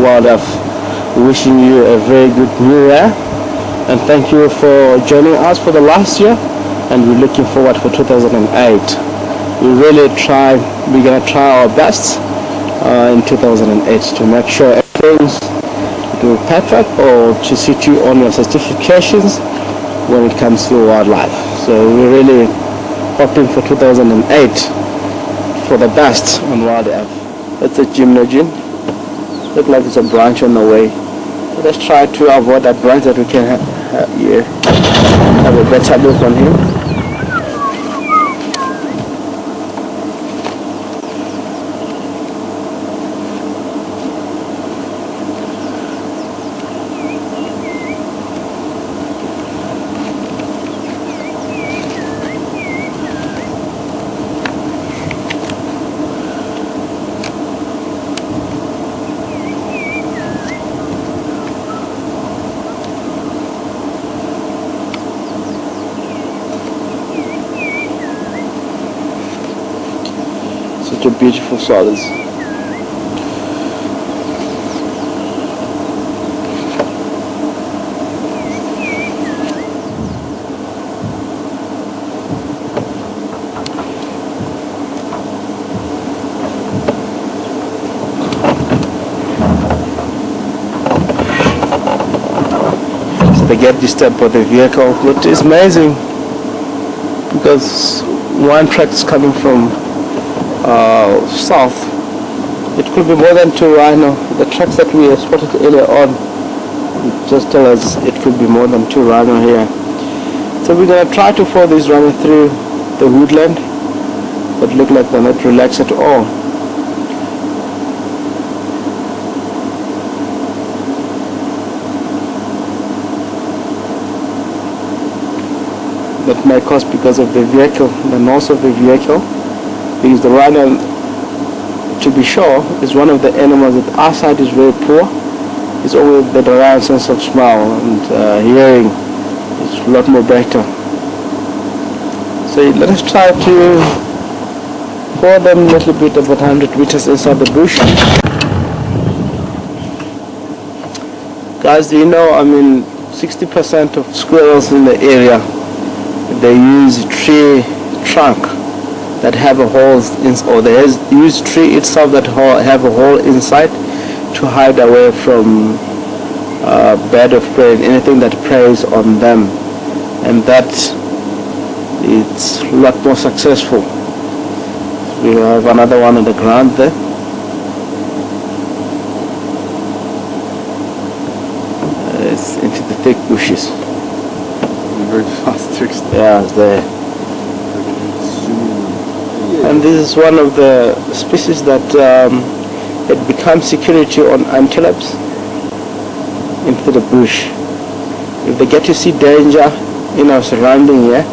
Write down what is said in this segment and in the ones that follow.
Wildlife, wishing you a very good new year, and thank you for joining us for the last year, and we're looking forward for 2008. We're gonna try our best in 2008 to make sure everything's do perfect or to sit you on your certifications when it comes to wildlife. So we're really hoping for 2008 for the best on wildlife. That's a Djuma PM. Looks like it's a branch on the way. So let's try to avoid that branch that we can have a better look on him. Such a beautiful solids. So they get disturbed by the vehicle, which is amazing because one truck is coming from south. It could be more than two rhino. The tracks that we spotted earlier on just tell us it could be more than two rhino here. So we're gonna try to follow these rhino through the woodland, but look like they're not relaxed at all. That may cause because of the vehicle, the noise of the vehicle. Because the rhino, to be sure, is one of the animals that our side is very poor. It's always the around sense of smell and hearing is a lot more better. So let us try to follow them a little bit, about 100 meters inside the bush. Guys, do you know, 60% of squirrels in the area, they use tree trunk that have a hole or they use tree itself that have a hole inside to hide away from bird of prey and anything that preys on them, and that it's a lot more successful. We have another one on the ground there. It's into the thick bushes. Very fast tricks. Yeah, it's there. And this is one of the species that it becomes security on antelopes into the bush. If they get to see danger in our surrounding here,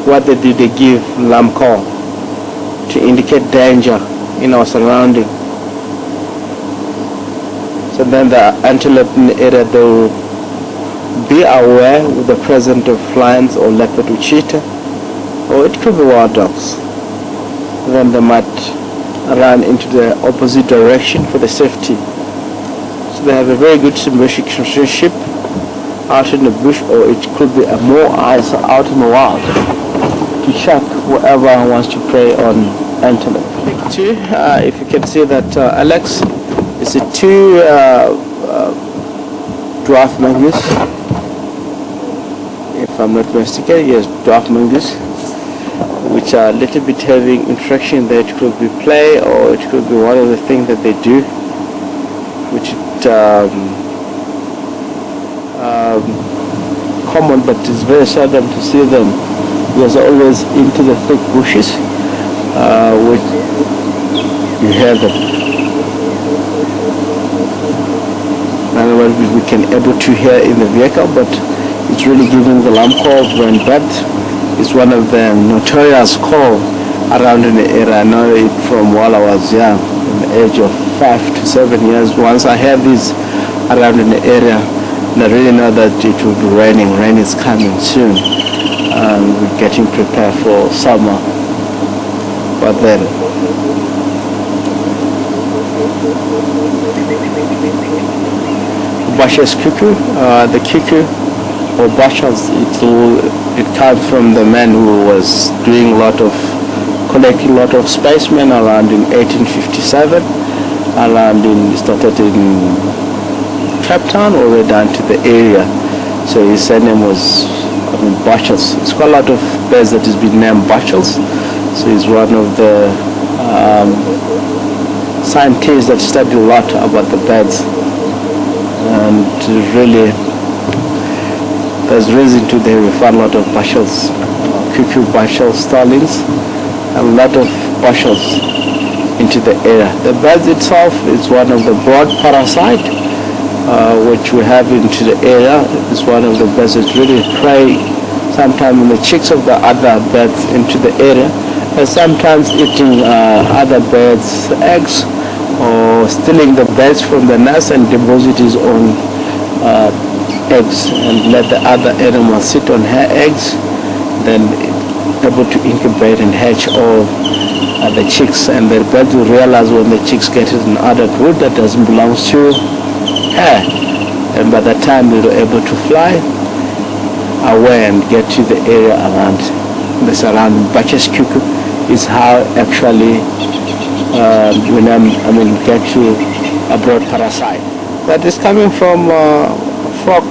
what they do, they give alarm call to indicate danger in our surrounding. So then the antelope in the area, they will be aware with the presence of lions or leopard or cheetah, or it could be wild dogs. Then they might run into the opposite direction for the safety. So they have a very good symbiotic relationship out in the bush, or it could be a more eyes out in the wild to check whoever wants to prey on antelope. If you can see that Alex is a two dwarf mongoose. If I'm not mistaken, yes, dwarf mongoose, which are a little bit having interaction there. It could be play, or it could be one of the things that they do, which is common, but it's very seldom to see them. Because always into the thick bushes, which you hear them. Otherwise, we can able to hear in the vehicle, but it's really giving the alarm call when birth. It's one of the notorious calls around in the area. I know it from while I was young, in the age of 5 to 7 years. Once I heard this around in the area, and I really know that it will be raining. Rain is coming soon. We're getting prepared for summer. But then Bushes cuckoo. The cuckoo or bushes, it comes from the man who was doing collecting a lot of spacemen around in 1857. Started in Cape Town all the way down to the area. So his surname was, Bushels. It's quite a lot of birds that has been named Bushels. So he's one of the scientists that study a lot about the birds. And really, there's reason to they find a lot of Bushels, cuckoo Bushels, starlings, and a lot of Bushels into the area. The bird itself is one of the broad parasite which we have into the area. It's one of the birds that really prey sometimes on the chicks of the other birds into the area, and sometimes eating other birds' eggs, or stealing the birds from the nest and deposit his own eggs and let the other animals sit on her eggs, then able to incubate and hatch all the chicks, and the birds will realize when the chicks get in adult wood that doesn't belong to her, and by the time they're able to fly away and get to the area around the surrounding Bushels cuckoo is how actually get to a broad parasite. That is coming from a frog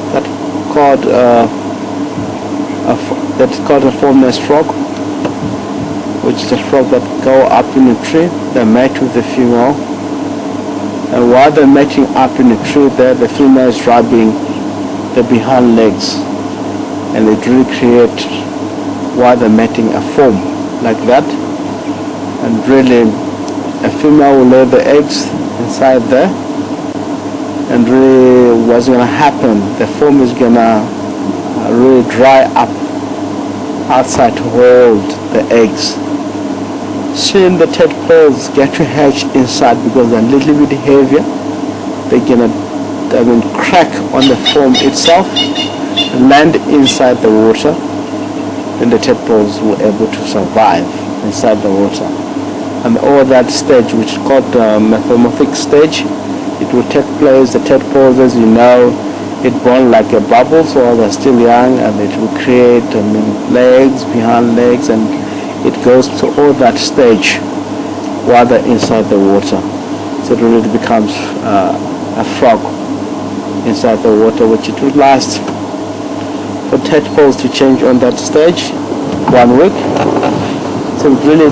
that's called a formless frog, which is a frog that go up in a tree. They mate with the female, and while they're mating up in the tree there, the female is rubbing the behind legs, and it really create, while they're mating, a foam like that, and really a female will lay the eggs inside there, and really what's going to happen, the foam is going to really dry up outside to hold the eggs. Soon the tadpoles get to hatch inside because they're a little bit heavier. They're going to crack on the foam itself, land inside the water, and the tadpoles will be able to survive inside the water. And all that stage, which is called the metamorphic stage, it will take place. The tadpoles, as you know, it born like a bubble, so they're still young, and it will create legs, behind legs, and it goes to all that stage while they're inside the water. So it really becomes a frog inside the water, which it will last for tadpoles to change on that stage 1 week. So it really